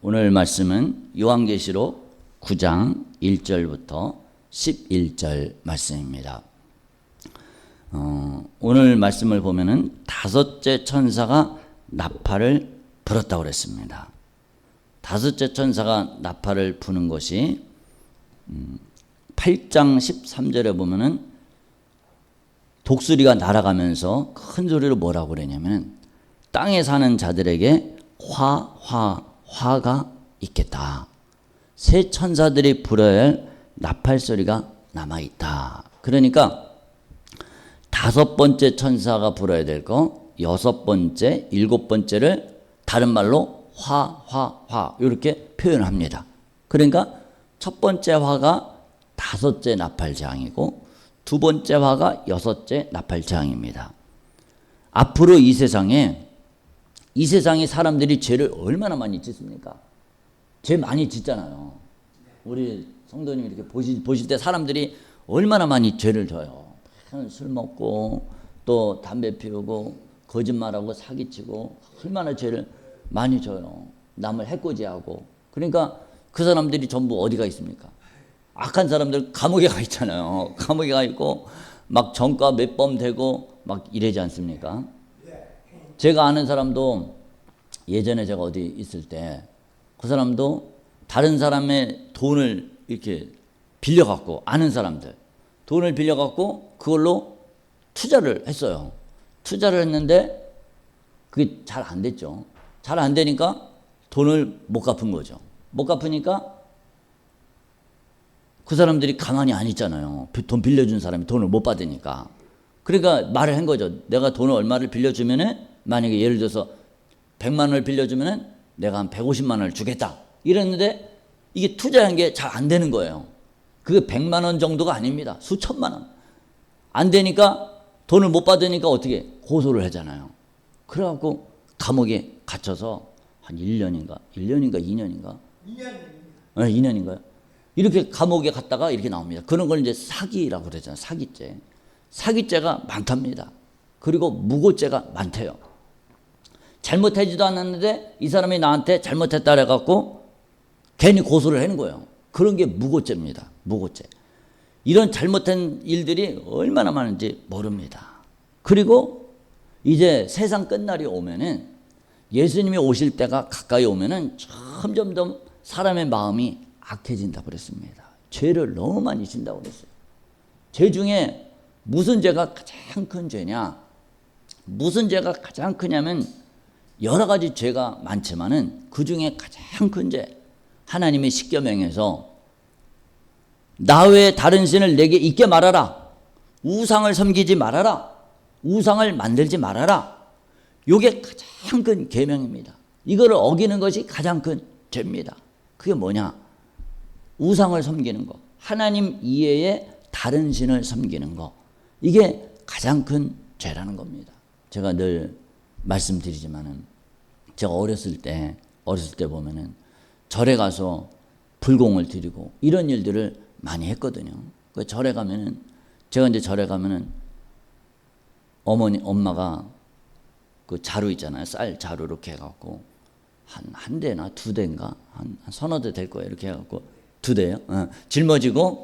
오늘 말씀은 요한계시록 9장 1절부터 11절 말씀입니다. 오늘 말씀을 보면은 다섯째 천사가 나팔을 불었다고 그랬습니다. 다섯째 천사가 나팔을 부는 것이 8장 13절에 보면은 독수리가 날아가면서 큰 소리로 뭐라고 그러냐면 땅에 사는 자들에게 화가 있겠다. 새 천사들이 불어야 할 나팔 소리가 남아있다. 그러니까 다섯 번째 천사가 불어야 될 거, 여섯 번째, 일곱 번째를 다른 말로 화 이렇게 표현합니다. 그러니까 첫 번째 화가 다섯째 나팔 재앙이고 두 번째 화가 여섯째 나팔 재앙입니다. 앞으로 이 세상에 사람들이 죄를 얼마나 많이 짓습니까? 죄 많이 짓잖아요. 우리 성도님 이렇게 보실 때 사람들이 얼마나 많이 죄를 져요. 술 먹고 또 담배 피우고 거짓말하고 사기치고 얼마나 죄를 많이 져요. 남을 해코지하고. 그러니까 그 사람들이 전부 어디가 있습니까? 악한 사람들 감옥에 가 있잖아요. 감옥에 가 있고 막 전과 몇 번 되고 막 이러지 않습니까? 제가 아는 사람도 예전에 제가 어디 있을 때 그 사람도 다른 사람의 돈을 이렇게 빌려갖고 아는 사람들 돈을 빌려갖고 그걸로 투자를 했어요. 투자를 했는데 그게 잘 안 됐죠. 잘 안 되니까 돈을 못 갚은 거죠. 못 갚으니까 그 사람들이 가만히 안 있잖아요. 돈 빌려준 사람이 돈을 못 받으니까. 그러니까 말을 한 거죠. 내가 돈을 얼마를 빌려주면은 만약에 예를 들어서 100만 원을 빌려주면은 내가 한 150만 원을 주겠다. 이랬는데 이게 투자한 게 잘 안 되는 거예요. 그게 100만 원 정도가 아닙니다. 수천만 원. 안 되니까 돈을 못 받으니까 어떻게 고소를 하잖아요. 그래갖고 감옥에 갇혀서 한 1년인가 2년인가? 2년인가요? 이렇게 감옥에 갔다가 이렇게 나옵니다. 그런 걸 이제 사기라고 그러잖아요. 사기죄. 사기죄가 많답니다. 그리고 무고죄가 많대요. 잘못하지도 않았는데 이 사람이 나한테 잘못했다 그래갖고 괜히 고소를 하는 거예요. 그런 게 무고죄입니다. 무고죄. 이런 잘못한 일들이 얼마나 많은지 모릅니다. 그리고 이제 세상 끝날이 오면은 예수님이 오실 때가 가까이 오면은 점점 사람의 마음이 악해진다고 그랬습니다. 죄를 너무 많이 진다고 그랬어요. 죄 중에 무슨 죄가 가장 큰 죄냐? 무슨 죄가 가장 크냐면 여러 가지 죄가 많지만은 그 중에 가장 큰 죄, 하나님의 십계명에서 나 외에 다른 신을 내게 있게 말아라. 우상을 섬기지 말아라. 우상을 만들지 말아라. 이게 가장 큰 계명입니다. 이거를 어기는 것이 가장 큰 죄입니다. 그게 뭐냐? 우상을 섬기는 거. 하나님 이외에 다른 신을 섬기는 거. 이게 가장 큰 죄라는 겁니다. 제가 늘 말씀드리지만은 제가 어렸을 때 보면은 절에 가서 불공을 드리고 이런 일들을 많이 했거든요. 그 절에 가면은 제가 이제 절에 가면은 엄마가 그 자루 있잖아요. 쌀 자루 이렇게 해갖고 한 대나 두 대인가 한 서너 대 될 거예요. 이렇게 해갖고 두 대요. 짊어지고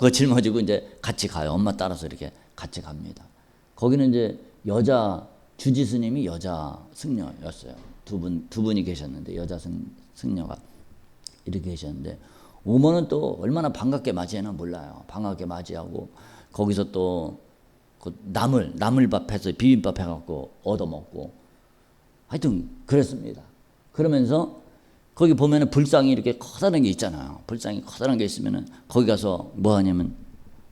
이제 같이 가요. 엄마 따라서 이렇게 같이 갑니다. 거기는 이제 여자 주지 스님이 여자 승려였어요. 두 분이 계셨는데 여자 승려가 이렇게 계셨는데 오면은 또 얼마나 반갑게 맞이하나 몰라요. 반갑게 맞이하고 거기서 또 그 나물밥 해서 비빔밥 해갖고 얻어먹고 하여튼 그랬습니다. 그러면서 거기 보면은 불상이 이렇게 커다란 게 있잖아요. 불상이 커다란 게 있으면은 거기 가서 뭐 하냐면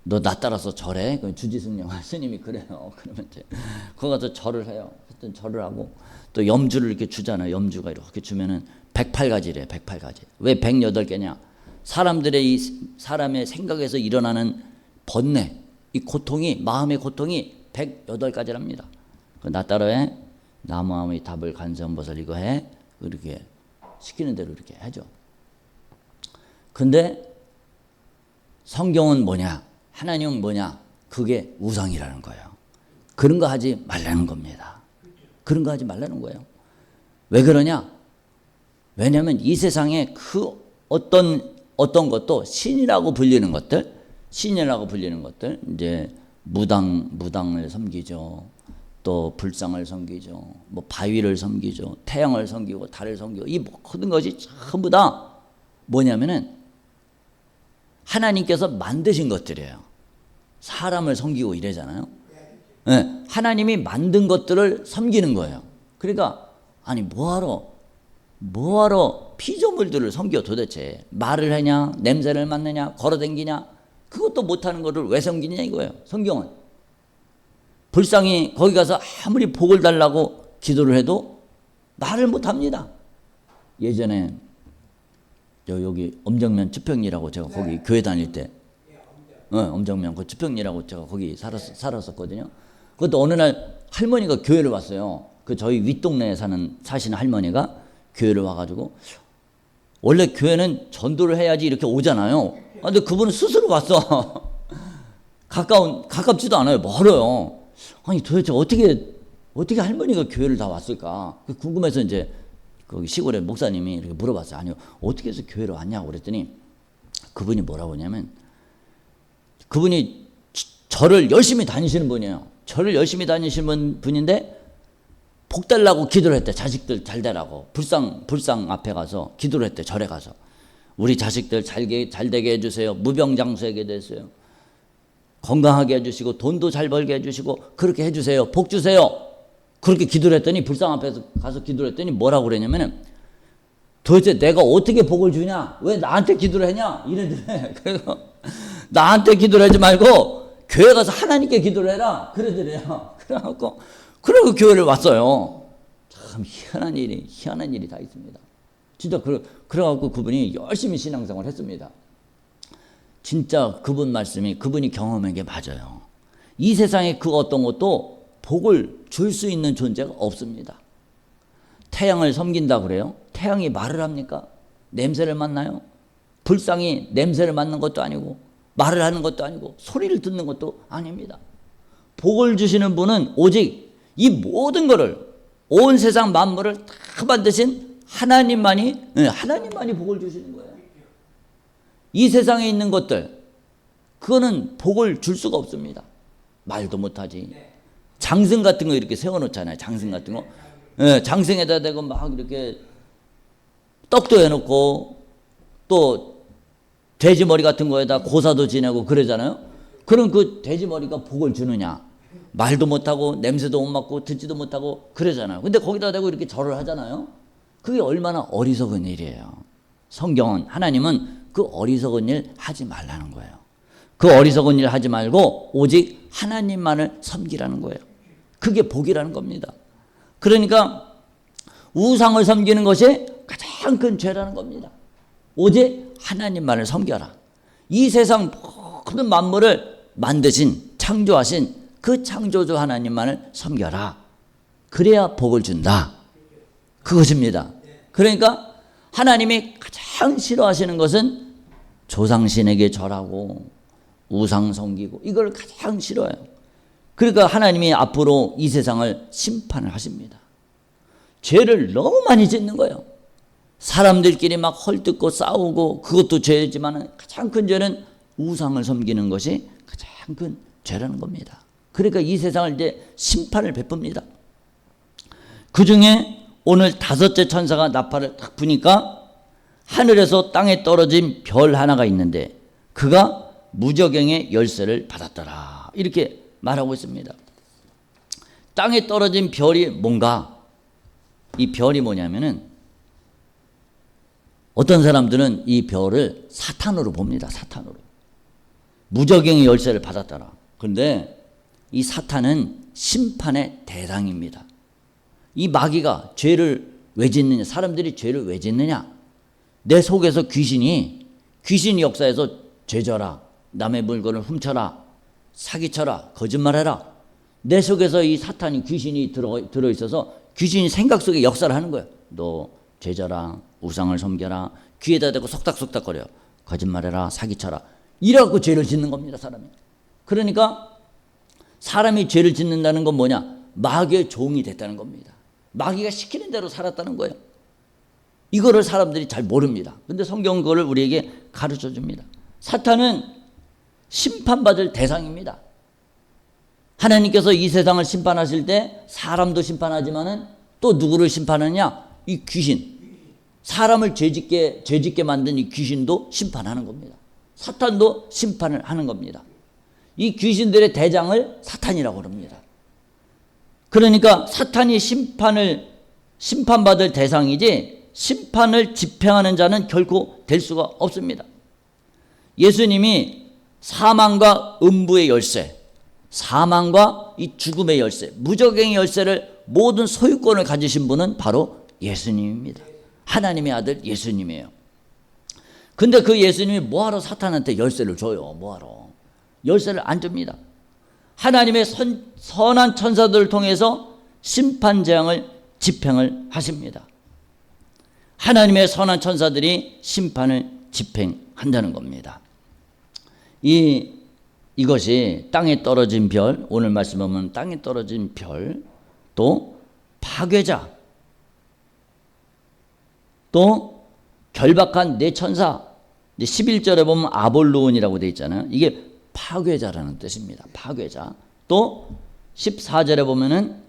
너 나 따라서 절해. 주지승령 스님이 그래요. 그러면 이제 거기 가서 절을 해요. 하여튼 절을 하고 또 염주를 이렇게 주잖아요. 염주가 이렇게 주면은 108가지래. 108가지. 왜 108개냐? 사람의 생각에서 일어나는 번뇌, 이 고통이 마음의 고통이 108가지랍니다. 나 따라해. 나무아미 답을 간세음보살 이거 해. 이렇게 시키는 대로 이렇게 하죠. 근데 성경은 뭐냐? 하나님은 뭐냐? 그게 우상이라는 거예요. 그런 거 하지 말라는 겁니다. 그런 거 하지 말라는 거예요. 왜 그러냐? 왜냐하면 이 세상에 그 어떤 것도 신이라고 불리는 것들, 이제 무당을 섬기죠. 또 불상을 섬기죠. 뭐 바위를 섬기죠. 태양을 섬기고 달을 섬기고, 이 모든 것이 전부 다 뭐냐면은 하나님께서 만드신 것들이에요. 사람을 섬기고 이래잖아요. 네, 하나님이 만든 것들을 섬기는 거예요. 그러니까 아니 뭐하러 피조물들을 섬겨 도대체. 말을 하냐, 냄새를 맡느냐, 걸어다니냐, 그것도 못하는 거를 왜 섬기냐 이거예요. 성경은 불쌍히 거기 가서 아무리 복을 달라고 기도를 해도 말을 못합니다. 예전에 여기 엄정면 주평리라고 제가 거기 교회 다닐 때, 엄정면 그 주평리라고 제가 거기 살았었거든요. 그것도 어느 날 할머니가 교회를 왔어요. 그 저희 윗동네에 사시는 할머니가 교회를 와가지고, 원래 교회는 전도를 해야지 이렇게 오잖아요. 근데 그분은 스스로 왔어. 가깝지도 않아요. 멀어요. 아니 도대체 어떻게 할머니가 교회를 다 왔을까? 궁금해서 이제 거기 시골에 목사님이 이렇게 물어봤어요. 아니요, 어떻게 해서 교회를 왔냐고 그랬더니 그분이 뭐라고 하냐면, 그분이 절을 열심히 다니시는 분이에요. 절을 열심히 다니시는 분인데 복 달라고 기도를 했대. 자식들 잘 되라고 불상 앞에 가서 기도를 했대. 절에 가서 우리 자식들 잘 되게 해주세요. 무병장수하게 됐어요. 건강하게 해주시고 돈도 잘 벌게 해주시고 그렇게 해주세요. 복 주세요. 그렇게 기도를 했더니, 불상 앞에서 가서 기도를 했더니 뭐라고 그랬냐면은, 도대체 내가 어떻게 복을 주냐? 왜 나한테 기도를 하냐? 이래더래. 그래서 나한테 기도를 하지 말고 교회 가서 하나님께 기도를 해라. 그러더래요. 그래갖고 교회를 왔어요. 참 희한한 일이 다 있습니다. 진짜 그래갖고 그분이 열심히 신앙생활을 했습니다. 진짜 그분 말씀이, 그분이 경험한 게 맞아요. 이 세상에 그 어떤 것도 복을 줄 수 있는 존재가 없습니다. 태양을 섬긴다 그래요? 태양이 말을 합니까? 냄새를 맡나요? 불상이 냄새를 맡는 것도 아니고 말을 하는 것도 아니고 소리를 듣는 것도 아닙니다. 복을 주시는 분은 오직 이 모든 것을, 온 세상 만물을 다 만드신 하나님만이 복을 주시는 거예요. 이 세상에 있는 것들, 그거는 복을 줄 수가 없습니다. 말도 못하지. 장승 같은 거 이렇게 세워놓잖아요. 장승 같은 거. 장승에다 대고 막 이렇게 떡도 해놓고, 또 돼지머리 같은 거에다 고사도 지내고 그러잖아요. 그럼 그 돼지머리가 복을 주느냐? 말도 못하고 냄새도 못 맡고 듣지도 못하고 그러잖아요. 근데 거기다 대고 이렇게 절을 하잖아요. 그게 얼마나 어리석은 일이에요. 성경은, 하나님은 그 어리석은 일 하지 말라는 거예요. 그 어리석은 일 하지 말고 오직 하나님만을 섬기라는 거예요. 그게 복이라는 겁니다. 그러니까 우상을 섬기는 것이 가장 큰 죄라는 겁니다. 오직 하나님만을 섬겨라. 이 세상 모든 만물을 만드신, 창조하신 그 창조주 하나님만을 섬겨라. 그래야 복을 준다. 그것입니다. 그러니까 하나님이 가장 싫어하시는 것은 조상신에게 절하고 우상 섬기고, 이걸 가장 싫어해요. 그러니까 하나님이 앞으로 이 세상을 심판을 하십니다. 죄를 너무 많이 짓는 거예요. 사람들끼리 막 헐뜯고 싸우고, 그것도 죄지만 가장 큰 죄는 우상을 섬기는 것이 가장 큰 죄라는 겁니다. 그러니까 이 세상을 이제 심판을 베풉니다. 그 중에 오늘 5째 천사가 나팔을 딱 부니까 하늘에서 땅에 떨어진 별 하나가 있는데 그가 무저갱의 열쇠를 받았더라. 이렇게 말하고 있습니다. 땅에 떨어진 별이 뭔가, 이 별이 뭐냐면은, 어떤 사람들은 이 별을 사탄으로 봅니다. 사탄으로. 무저갱의 열쇠를 받았더라. 그런데 이 사탄은 심판의 대상입니다. 이 마귀가 죄를 왜 짓느냐? 사람들이 죄를 왜 짓느냐? 내 속에서 귀신이 역사에서 죄져라, 남의 물건을 훔쳐라, 사기쳐라, 거짓말해라. 내 속에서 이 사탄이, 귀신이 들어있어서 귀신이 생각 속에 역사를 하는 거예요. 너 죄져라, 우상을 섬겨라, 귀에다 대고 속닥속닥거려, 거짓말해라, 사기쳐라. 이래갖고 죄를 짓는 겁니다, 사람이. 그러니까 사람이 죄를 짓는다는 건 뭐냐? 마귀의 종이 됐다는 겁니다. 마귀가 시키는 대로 살았다는 거예요. 이거를 사람들이 잘 모릅니다. 근데 성경은 그거를 우리에게 가르쳐 줍니다. 사탄은 심판받을 대상입니다. 하나님께서 이 세상을 심판하실 때 사람도 심판하지만은 또 누구를 심판하냐? 이 귀신. 사람을 죄짓게 만든 이 귀신도 심판하는 겁니다. 사탄도 심판을 하는 겁니다. 이 귀신들의 대장을 사탄이라고 합니다. 그러니까 사탄이 심판받을 대상이지 심판을 집행하는 자는 결코 될 수가 없습니다. 예수님이 사망과 음부의 열쇠, 사망과 이 죽음의 열쇠, 무적행의 열쇠를 모든 소유권을 가지신 분은 바로 예수님입니다. 하나님의 아들 예수님이에요. 근데 그 예수님이 뭐하러 사탄한테 열쇠를 줘요? 뭐하러? 열쇠를 안 줍니다. 하나님의 선한 천사들을 통해서 심판 재앙을 집행을 하십니다. 하나님의 선한 천사들이 심판을 집행한다는 겁니다. 이것이 땅에 떨어진 별, 오늘 말씀 보면 땅에 떨어진 별, 또 파괴자, 또 결박한 네 천사, 11절에 보면 아볼로온이라고 되어 있잖아요. 이게 파괴자라는 뜻입니다. 파괴자. 또 14절에 보면은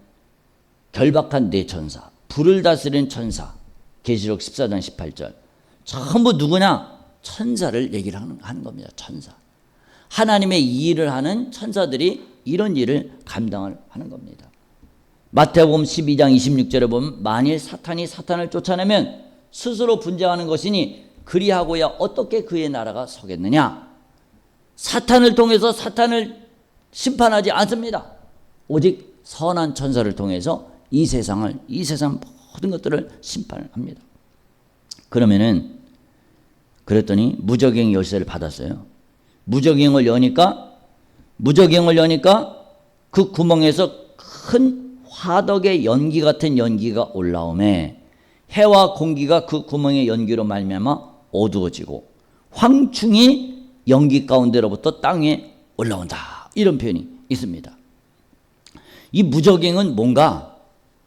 결박한 네 천사, 불을 다스리는 천사, 계시록 14장 18절. 전부 누구냐? 천사를 얘기를 하는 겁니다. 천사. 하나님의 이 일을 하는 천사들이 이런 일을 감당을 하는 겁니다. 마태복음 12장 26절에 보면 만일 사탄이 사탄을 쫓아내면 스스로 분쟁하는 것이니 그리하고야 어떻게 그의 나라가 서겠느냐? 사탄을 통해서 사탄을 심판하지 않습니다. 오직 선한 천사를 통해서 이 세상 모든 것들을 심판합니다. 그랬더니 무적행 열쇠를 받았어요. 무적행을 여니까 그 구멍에서 큰 화덕의 연기 같은 연기가 올라오매 해와 공기가 그 구멍의 연기로 말미암아 어두워지고 황충이 연기 가운데로부터 땅에 올라온다. 이런 표현이 있습니다. 이 무적행은 뭔가?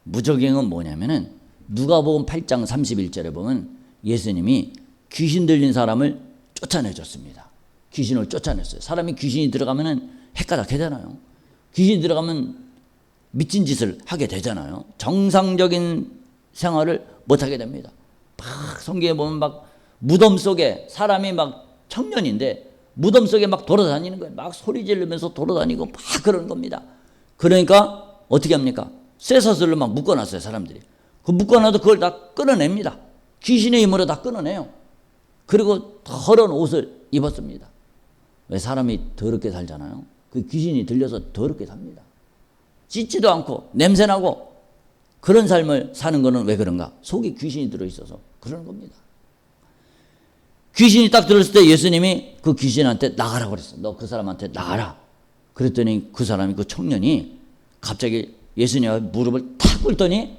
무적행은 뭐냐면은 누가복음 8장 31절에 보면 예수님이 귀신 들린 사람을 쫓아내줬습니다. 귀신을 쫓아냈어요. 사람이 귀신이 들어가면은 헷가닥하잖아요. 귀신이 들어가면 미친 짓을 하게 되잖아요. 정상적인 생활을 못하게 됩니다. 막 성경에 보면 막 무덤 속에 사람이 막 청년인데 무덤 속에 막 돌아다니는 거예요. 막 소리 지르면서 돌아다니고 막 그러는 겁니다. 그러니까 어떻게 합니까? 쇠사슬로 막 묶어놨어요. 사람들이. 그 묶어놔도 그걸 다 끊어냅니다. 귀신의 힘으로 다 끊어내요. 그리고 더러운 옷을 입었습니다. 왜? 사람이 더럽게 살잖아요. 그 귀신이 들려서 더럽게 삽니다. 씻지도 않고 냄새나고 그런 삶을 사는 거는 왜 그런가? 속에 귀신이 들어있어서 그러는 겁니다. 귀신이 딱 들었을 때 예수님이 그 귀신한테 나가라고 그랬어. 너 그 사람한테 나가라. 그랬더니 그 사람이, 그 청년이 갑자기 예수님의 무릎을 탁 꿇더니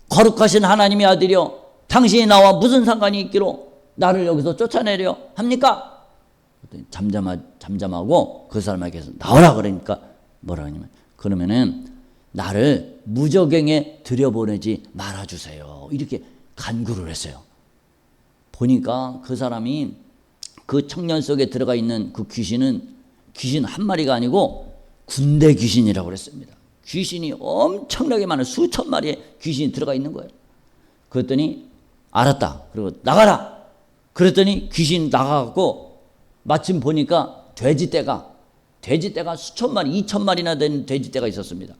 거룩하신 하나님의 아들이여, 당신이 나와 무슨 상관이 있기로 나를 여기서 쫓아내려 합니까? 잠잠하고 그 사람에게서 나오라 그러니까 뭐라 하냐면, 그러면은 나를 무적행에 들여보내지 말아주세요. 이렇게 간구를 했어요. 보니까 그 사람이, 그 청년 속에 들어가 있는 그 귀신은 귀신 한 마리가 아니고 군대 귀신이라고 그랬습니다. 귀신이 엄청나게 많은 수천 마리의 귀신이 들어가 있는 거예요. 그랬더니 알았다. 그리고 나가라. 그랬더니 귀신 나가고 마침 보니까 돼지떼가 수천 마리, 2천 마리나 되는 돼지떼가 있었습니다.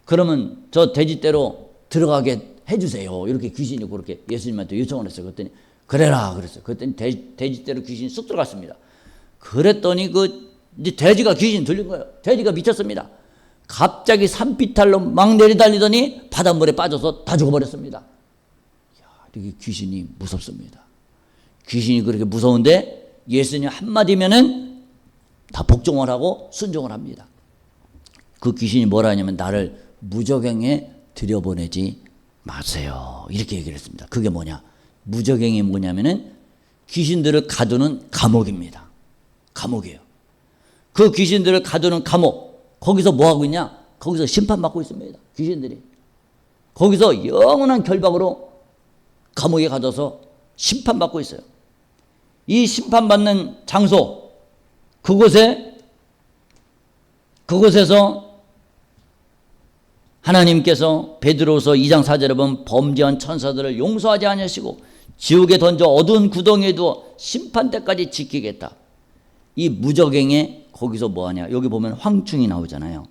그러면 저 돼지떼로 들어가게 해주세요. 이렇게 귀신이 그렇게 예수님한테 요청을 했어요. 그랬더니 그래라 그랬어요. 그랬더니 돼지떼로 귀신이 쑥 들어갔습니다. 그랬더니 이제 돼지가 귀신 들린 거예요. 돼지가 미쳤습니다. 갑자기 산비탈로 막 내리달리더니 바닷물에 빠져서 다 죽어버렸습니다. 이게 귀신이 무섭습니다. 귀신이 그렇게 무서운데 예수님 한마디면은 다 복종을 하고 순종을 합니다. 그 귀신이 뭐라 하냐면 나를 무적행에 들여보내지 마세요. 이렇게 얘기를 했습니다. 그게 뭐냐? 무적행이 뭐냐면은 귀신들을 가두는 감옥입니다. 감옥이에요. 그 귀신들을 가두는 감옥, 거기서 뭐 하고 있냐? 거기서 심판받고 있습니다. 귀신들이. 거기서 영원한 결박으로 감옥에 가둬서 심판받고 있어요. 이 심판받는 장소, 그곳에서 하나님께서 베드로후서 2장 4절에 보면 범죄한 천사들을 용서하지 아니하시고 지옥에 던져 어두운 구덩이에 두어 심판 때까지 지키겠다. 이 무저갱에 거기서 뭐하냐, 여기 보면 황충이 나오잖아요.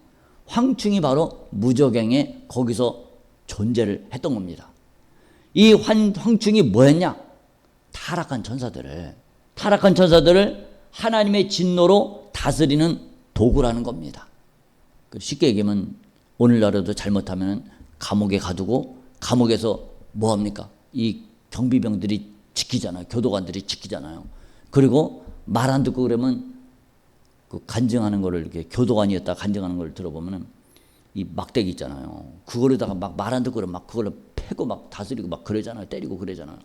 황충이 바로 무저갱에 거기서 존재를 했던 겁니다. 이 황충이 뭐했냐, 타락한 천사들을 하나님의 진노로 다스리는 도구라는 겁니다. 쉽게 얘기하면 오늘날에도 잘못하면 감옥에 가두고 감옥에서 뭐합니까? 이 경비병들이 지키잖아요. 교도관들이 지키잖아요. 그리고 말 안 듣고 그러면 그 간증하는 거를, 이렇게 교도관이었다 간증하는 걸 들어보면은 이 막대기 있잖아요. 그거로다가 막 말 안 듣고 그러면 막 그걸로 패고 막 다스리고 막 그러잖아요. 때리고 그러잖아요.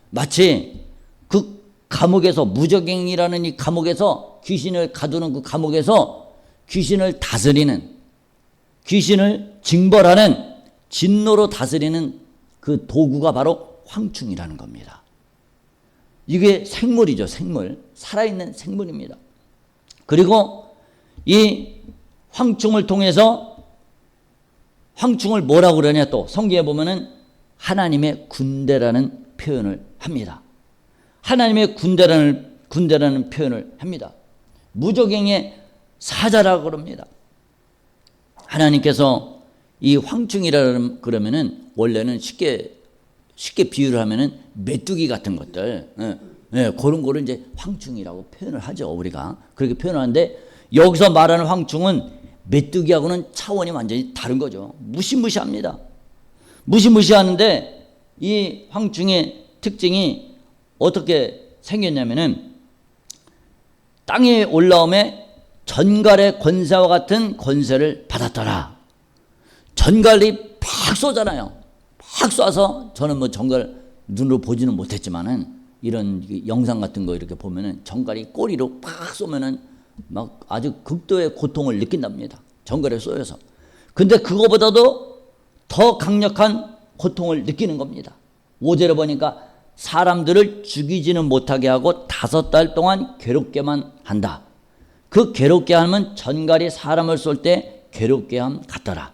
마치 그 감옥에서, 무저갱이라는 이 감옥에서, 귀신을 가두는 그 감옥에서 귀신을 다스리는, 귀신을 징벌하는, 진노로 다스리는 그 도구가 바로 황충이라는 겁니다. 이게 생물이죠. 생물. 살아있는 생물입니다. 그리고 이 황충을 통해서, 황충을 뭐라고 그러냐, 또 성경에 보면은 하나님의 군대라는 표현을 합니다. 하나님의 군대라는 표현을 합니다. 무저갱의 사자라고 그럽니다. 하나님께서 이 황충이라 그러면은 원래는 쉽게 비유를 하면은 메뚜기 같은 것들, 그런 거를 이제 황충이라고 표현을 하죠. 우리가 그렇게 표현하는데, 여기서 말하는 황충은 메뚜기하고는 차원이 완전히 다른 거죠. 무시무시합니다. 무시무시하는데 이 황충의 특징이 어떻게 생겼냐면은, 땅에 올라옴에 전갈의 권세와 같은 권세를 받았더라. 전갈이 팍 쏘잖아요. 팍 쏴서, 저는 뭐 전갈 눈으로 보지는 못했지만은 이런 영상 같은 거 이렇게 보면은 전갈이 꼬리로 팍 쏘면은 막 아주 극도의 고통을 느낀답니다. 전갈에 쏘여서. 근데 그거보다도 더 강력한 고통을 느끼는 겁니다. 5절에 보니까 사람들을 죽이지는 못하게 하고 5달 동안 괴롭게만 한다. 그 괴롭게 하면 전갈이 사람을 쏠 때 괴롭게 함 같더라.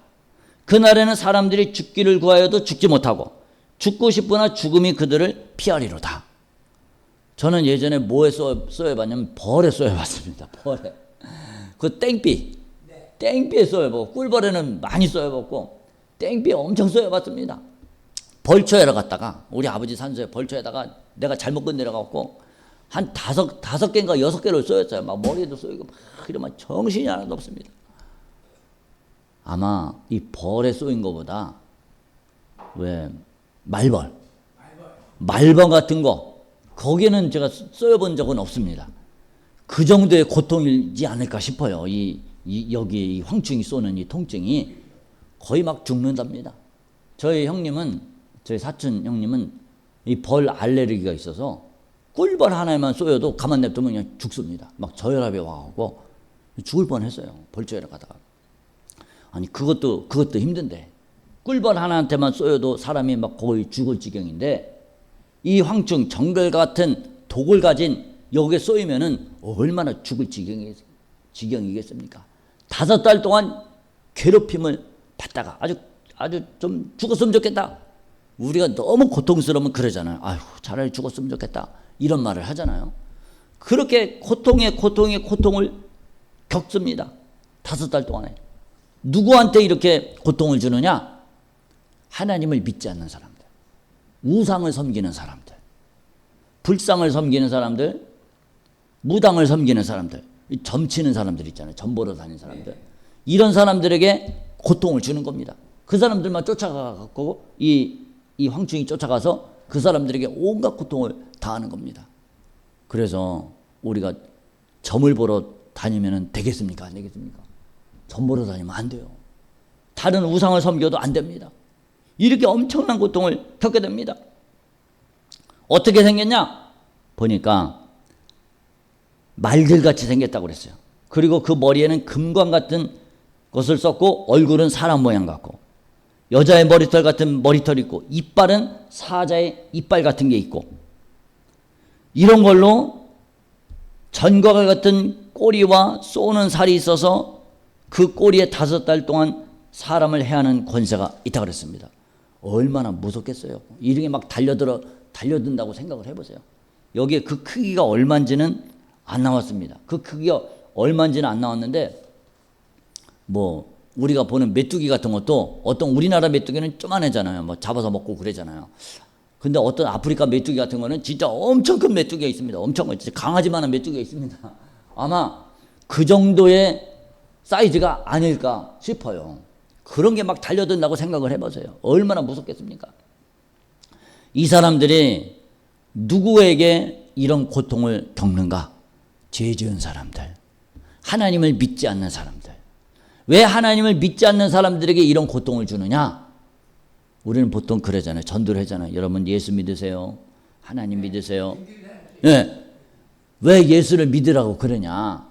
그날에는 사람들이 죽기를 구하여도 죽지 못하고 죽고 싶으나 죽음이 그들을 피하리로다. 저는 예전에 뭐에 쏘여봤냐면 벌에 쏘여봤습니다. 벌에. 그 땡비에 쏘여보고, 꿀벌에는 많이 쏘여봤고 땡비에 엄청 쏘여봤습니다. 벌초에러 갔다가, 우리 아버지 산소에 벌초에다가 내가 잘못 건드려갖고 한 5개인가 6개를 쏘였어요. 막 머리에도 쏘이고 막 이러면 정신이 하나도 없습니다. 아마 이 벌에 쏘인 것보다 왜 말벌 같은 거, 거기에는 제가 쏘여본 적은 없습니다. 그 정도의 고통이지 않을까 싶어요. 여기 이 황충이 쏘는 이 통증이 거의 막 죽는답니다. 저희 사촌 형님은 이 벌 알레르기가 있어서 꿀벌 하나에만 쏘여도 가만 냅두면 그냥 죽습니다. 막 저혈압이 와갖고 죽을 뻔했어요. 벌초에러 가다가. 아니 그것도 힘든데 꿀벌 하나한테만 쏘여도 사람이 막 거의 죽을 지경인데, 이 황충, 정글 같은 독을 가진 여기에 쏘이면은 얼마나 죽을 지경이겠습니까? 5달 동안 괴롭힘을 받다가 아주 좀 죽었으면 좋겠다. 우리가 너무 고통스러우면 그러잖아요. 아휴, 차라리 죽었으면 좋겠다. 이런 말을 하잖아요. 그렇게 고통의 고통을 겪습니다. 5달 동안에. 누구한테 이렇게 고통을 주느냐? 하나님을 믿지 않는 사람들, 우상을 섬기는 사람들, 불상을 섬기는 사람들, 무당을 섬기는 사람들, 점치는 사람들 있잖아요. 점보러 다니는 사람들. 이런 사람들에게 고통을 주는 겁니다. 그 사람들만 쫓아가고 이 황충이 쫓아가서 그 사람들에게 온갖 고통을 다하는 겁니다. 그래서 우리가 점을 보러 다니면 되겠습니까? 안 되겠습니까? 점 보러 다니면 안 돼요. 다른 우상을 섬겨도 안 됩니다. 이렇게 엄청난 고통을 겪게 됩니다. 어떻게 생겼냐? 보니까 말들같이 생겼다고 그랬어요. 그리고 그 머리에는 금관 같은 것을 썼고 얼굴은 사람 모양 같고, 여자의 머리털 같은 머리털이 있고, 이빨은 사자의 이빨 같은 게 있고, 이런 걸로 전과 같은 꼬리와 쏘는 살이 있어서 그 꼬리에 5달 동안 사람을 해하는 권세가 있다고 그랬습니다. 얼마나 무섭겠어요. 이런 게 막 달려든다고 생각을 해보세요. 여기에 그 크기가 얼마인지는 안 나왔습니다. 그 크기가 얼마인지는 안 나왔는데, 뭐 우리가 보는 메뚜기 같은 것도, 어떤 우리나라 메뚜기는 쪼만하잖아요. 뭐 잡아서 먹고 그러잖아요. 근데 어떤 아프리카 메뚜기 같은 거는 진짜 엄청 큰 메뚜기가 있습니다. 엄청 진짜 강아지만한 메뚜기가 있습니다. 아마 그 정도의 사이즈가 아닐까 싶어요. 그런 게 막 달려든다고 생각을 해보세요. 얼마나 무섭겠습니까? 이 사람들이 누구에게 이런 고통을 겪는가? 죄 지은 사람들, 하나님을 믿지 않는 사람들. 왜 하나님을 믿지 않는 사람들에게 이런 고통을 주느냐? 우리는 보통 그러잖아요. 전도를 하잖아요. 여러분 예수 믿으세요. 하나님 믿으세요. 네. 왜 예수를 믿으라고 그러냐?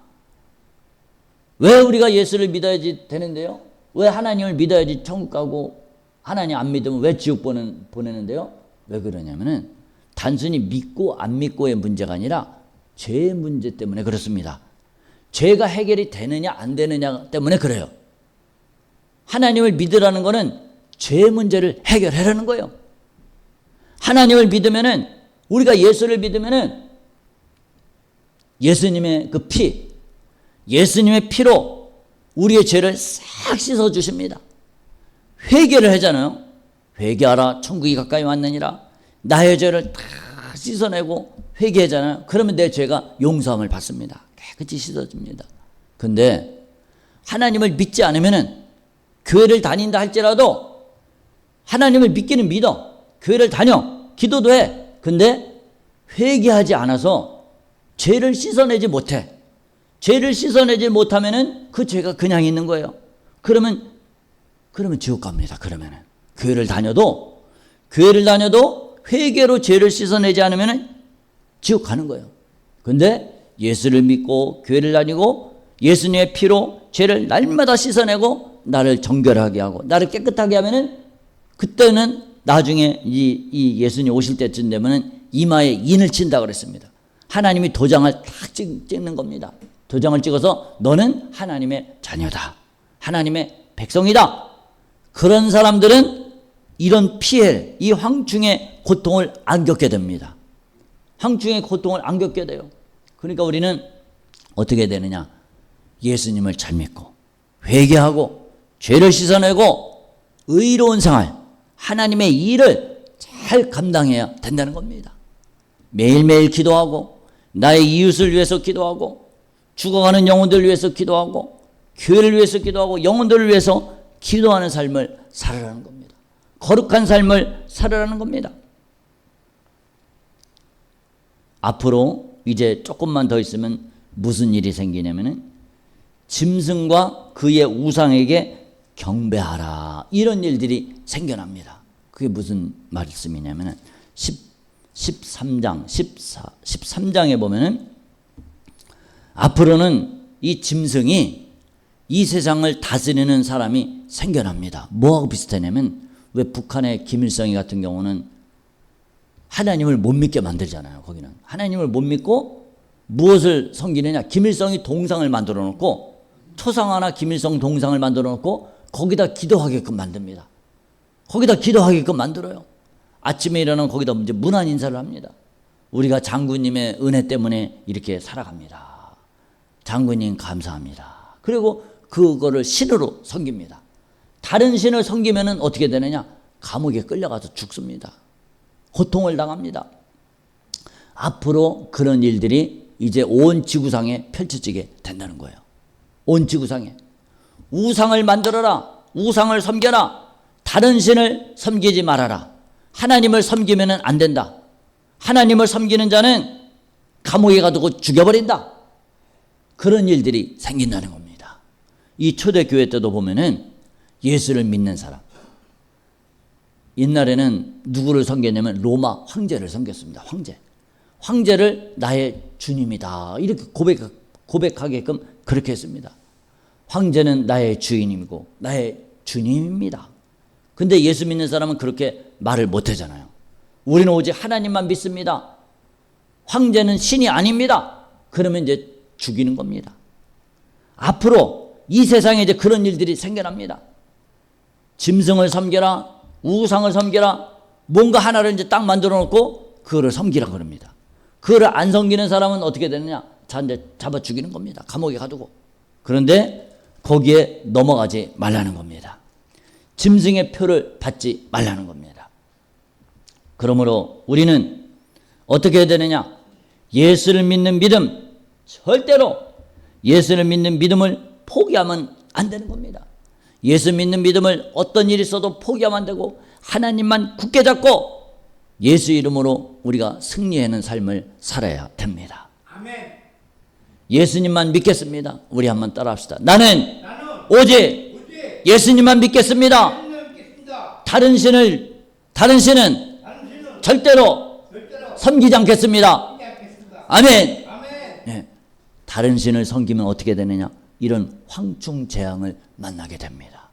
왜 우리가 예수를 믿어야지 되는데요? 왜 하나님을 믿어야지 천국 가고, 하나님 안 믿으면 왜 지옥 보내는데요? 왜 그러냐면은 단순히 믿고 안 믿고의 문제가 아니라 죄의 문제 때문에 그렇습니다. 죄가 해결이 되느냐 안 되느냐 때문에 그래요. 하나님을 믿으라는 거는 죄의 문제를 해결하라는 거예요. 하나님을 믿으면은, 우리가 예수를 믿으면은 예수님의 그 피, 예수님의 피로 우리의 죄를 싹 씻어 주십니다. 회개를 하잖아요. 회개하라, 천국이 가까이 왔느니라. 나의 죄를 다 씻어내고 회개하잖아요. 그러면 내 죄가 용서함을 받습니다. 깨끗이 씻어줍니다. 근데 하나님을 믿지 않으면은, 교회를 다닌다 할지라도 하나님을 믿기는 믿어. 교회를 다녀. 기도도 해. 근데 회개하지 않아서 죄를 씻어내지 못해. 죄를 씻어내지 못하면은 그 죄가 그냥 있는 거예요. 그러면 지옥 갑니다. 그러면은 교회를 다녀도 회개로 죄를 씻어내지 않으면은 지옥 가는 거예요. 근데 예수를 믿고 교회를 다니고 예수님의 피로 죄를 날마다 씻어내고 나를 정결하게 하고 나를 깨끗하게 하면은, 그때는 나중에 이 예수님 오실 때쯤 되면은 이마에 인을 친다 그랬습니다. 하나님이 도장을 탁 찍는 겁니다. 도장을 찍어서 너는 하나님의 자녀다. 하나님의 백성이다. 그런 사람들은 이런 피해, 이 황충의 고통을 안 겪게 됩니다. 황충의 고통을 안 겪게 돼요. 그러니까 우리는 어떻게 되느냐? 예수님을 잘 믿고 회개하고 죄를 씻어내고 의로운 생활, 하나님의 일을 잘 감당해야 된다는 겁니다. 매일매일 기도하고 나의 이웃을 위해서 기도하고 죽어가는 영혼들을 위해서 기도하고 교회를 위해서 기도하고 영혼들을 위해서 기도하는 삶을 살아라는 겁니다. 거룩한 삶을 살아라는 겁니다. 앞으로 이제 조금만 더 있으면 무슨 일이 생기냐면은 짐승과 그의 우상에게 경배하라, 이런 일들이 생겨납니다. 그게 무슨 말씀이냐면은 13장에 보면은 앞으로는 이 짐승이 이 세상을 다스리는 사람이 생겨납니다. 뭐하고 비슷하냐면, 왜 북한의 김일성이 같은 경우는 하나님을 못 믿게 만들잖아요. 거기는 하나님을 못 믿고 무엇을 섬기느냐? 김일성이 동상을 만들어 놓고, 초상화나 김일성 동상을 만들어 놓고 거기다 기도하게끔 만듭니다. 거기다 기도하게끔 만들어요. 아침에 일어나면 거기다 이제 문안 인사를 합니다. 우리가 장군님의 은혜 때문에 이렇게 살아갑니다. 장군님 감사합니다. 그리고 그거를 신으로 섬깁니다. 다른 신을 섬기면은 어떻게 되느냐? 감옥에 끌려가서 죽습니다. 고통을 당합니다. 앞으로 그런 일들이 이제 온 지구상에 펼쳐지게 된다는 거예요. 온 지구상에. 우상을 만들어라. 우상을 섬겨라. 다른 신을 섬기지 말아라. 하나님을 섬기면 안 된다. 하나님을 섬기는 자는 감옥에 가두고 죽여버린다. 그런 일들이 생긴다는 겁니다. 이 초대교회 때도 보면은 예수를 믿는 사람, 옛날에는 누구를 섬겼냐면 로마 황제를 섬겼습니다. 황제를 나의 주님이다, 이렇게 고백하게끔 그렇게 했습니다. 황제는 나의 주인이고 나의 주님입니다. 근데 예수 믿는 사람은 그렇게 말을 못 하잖아요. 우리는 오직 하나님만 믿습니다. 황제는 신이 아닙니다. 그러면 이제 죽이는 겁니다. 앞으로 이 세상에 이제 그런 일들이 생겨납니다. 짐승을 섬겨라, 우상을 섬겨라, 뭔가 하나를 이제 딱 만들어 놓고 그거를 섬기라 그럽니다. 그거를 안 섬기는 사람은 어떻게 되느냐? 이제 잡아 죽이는 겁니다. 감옥에 가두고. 그런데 거기에 넘어가지 말라는 겁니다. 짐승의 표를 받지 말라는 겁니다. 그러므로 우리는 어떻게 해야 되느냐? 예수를 믿는 믿음, 절대로 예수를 믿는 믿음을 포기하면 안 되는 겁니다. 예수 믿는 믿음을 어떤 일이 있어도 포기하면 안 되고 하나님만 굳게 잡고 예수 이름으로 우리가 승리하는 삶을 살아야 됩니다. 아멘. 예수님만 믿겠습니다. 우리 한번 따라합시다. 나는 오직 예수님만 믿겠습니다. 다른 신은 절대로 섬기지 않겠습니다. 아멘. 네. 다른 신을 섬기면 어떻게 되느냐? 이런 황충재앙을 만나게 됩니다.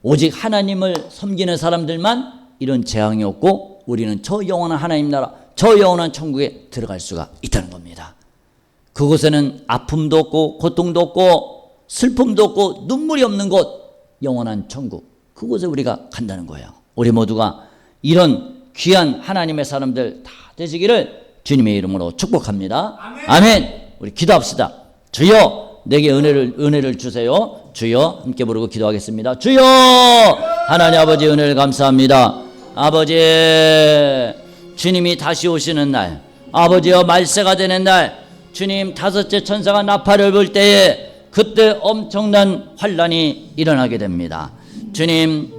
오직 하나님을 섬기는 사람들만 이런 재앙이 없고 우리는 저 영원한 하나님 나라, 저 영원한 천국에 들어갈 수가 있다는 겁니다. 그곳에는 아픔도 없고 고통도 없고 슬픔도 없고 눈물이 없는 곳, 영원한 천국, 그곳에 우리가 간다는 거예요. 우리 모두가 이런 귀한 하나님의 사람들 다 되시기를 주님의 이름으로 축복합니다. 아멘. 우리 기도합시다. 주여 내게 은혜를 주세요. 주여, 함께 부르고 기도하겠습니다. 주여, 하나님 아버지 은혜를 감사합니다. 아버지, 주님이 다시 오시는 날, 아버지여 말세가 되는 날, 주님 다섯째 천사가 나팔을 불 때에 그때 엄청난 환란이 일어나게 됩니다. 주님,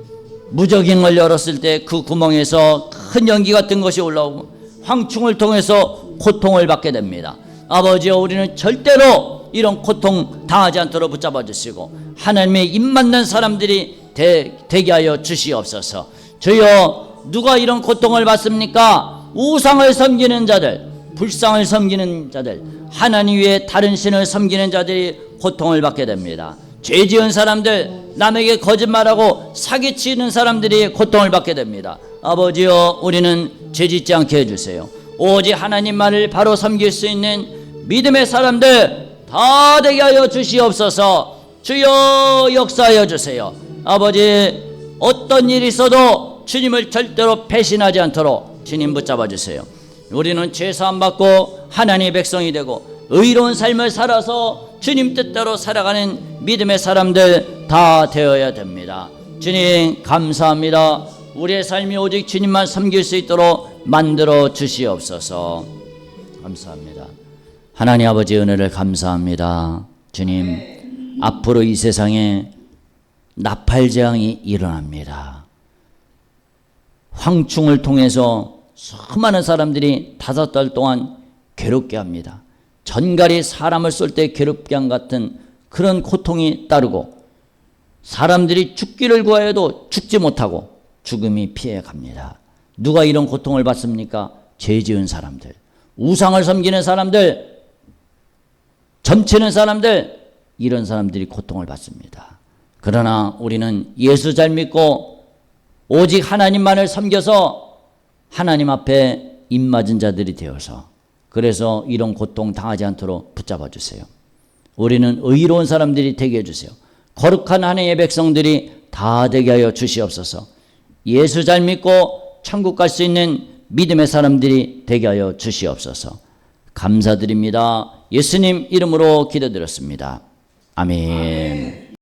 무저갱을 열었을 때 그 구멍에서 큰 연기 같은 것이 올라오고 황충을 통해서 고통을 받게 됩니다. 아버지여, 우리는 절대로 이런 고통 당하지 않도록 붙잡아 주시고 하나님의 입 맞는 사람들이 되게 하여 주시옵소서. 주여, 누가 이런 고통을 받습니까? 우상을 섬기는 자들, 불상을 섬기는 자들, 하나님 외에 다른 신을 섬기는 자들이 고통을 받게 됩니다. 죄 지은 사람들, 남에게 거짓말하고 사기치는 사람들이 고통을 받게 됩니다. 아버지여, 우리는 죄 짓지 않게 해주세요. 오직 하나님만을 바로 섬길 수 있는 믿음의 사람들 다 되게 하여 주시옵소서. 주여, 역사하여 주세요. 아버지, 어떤 일이 있어도 주님을 절대로 배신하지 않도록 주님 붙잡아 주세요. 우리는 죄사함 받고 하나님의 백성이 되고 의로운 삶을 살아서 주님 뜻대로 살아가는 믿음의 사람들 다 되어야 됩니다. 주님 감사합니다. 우리의 삶이 오직 주님만 섬길 수 있도록 만들어 주시옵소서. 감사합니다. 하나님 아버지 은혜를 감사합니다. 주님, 앞으로 이 세상에 나팔재앙이 일어납니다. 황충을 통해서 수많은 사람들이 5달 동안 괴롭게 합니다. 전갈이 사람을 쏠 때 괴롭게 한 같은 그런 고통이 따르고 사람들이 죽기를 구하여도 죽지 못하고 죽음이 피해갑니다. 누가 이런 고통을 받습니까? 죄 지은 사람들, 우상을 섬기는 사람들, 점치는 사람들, 이런 사람들이 고통을 받습니다. 그러나 우리는 예수 잘 믿고 오직 하나님만을 섬겨서 하나님 앞에 입맞은 자들이 되어서 그래서 이런 고통 당하지 않도록 붙잡아 주세요. 우리는 의로운 사람들이 되게 해주세요. 거룩한 하나님의 백성들이 다 되게 하여 주시옵소서. 예수 잘 믿고 천국 갈 수 있는 믿음의 사람들이 되게 하여 주시옵소서. 감사드립니다. 예수님 이름으로 기도드렸습니다. 아멘.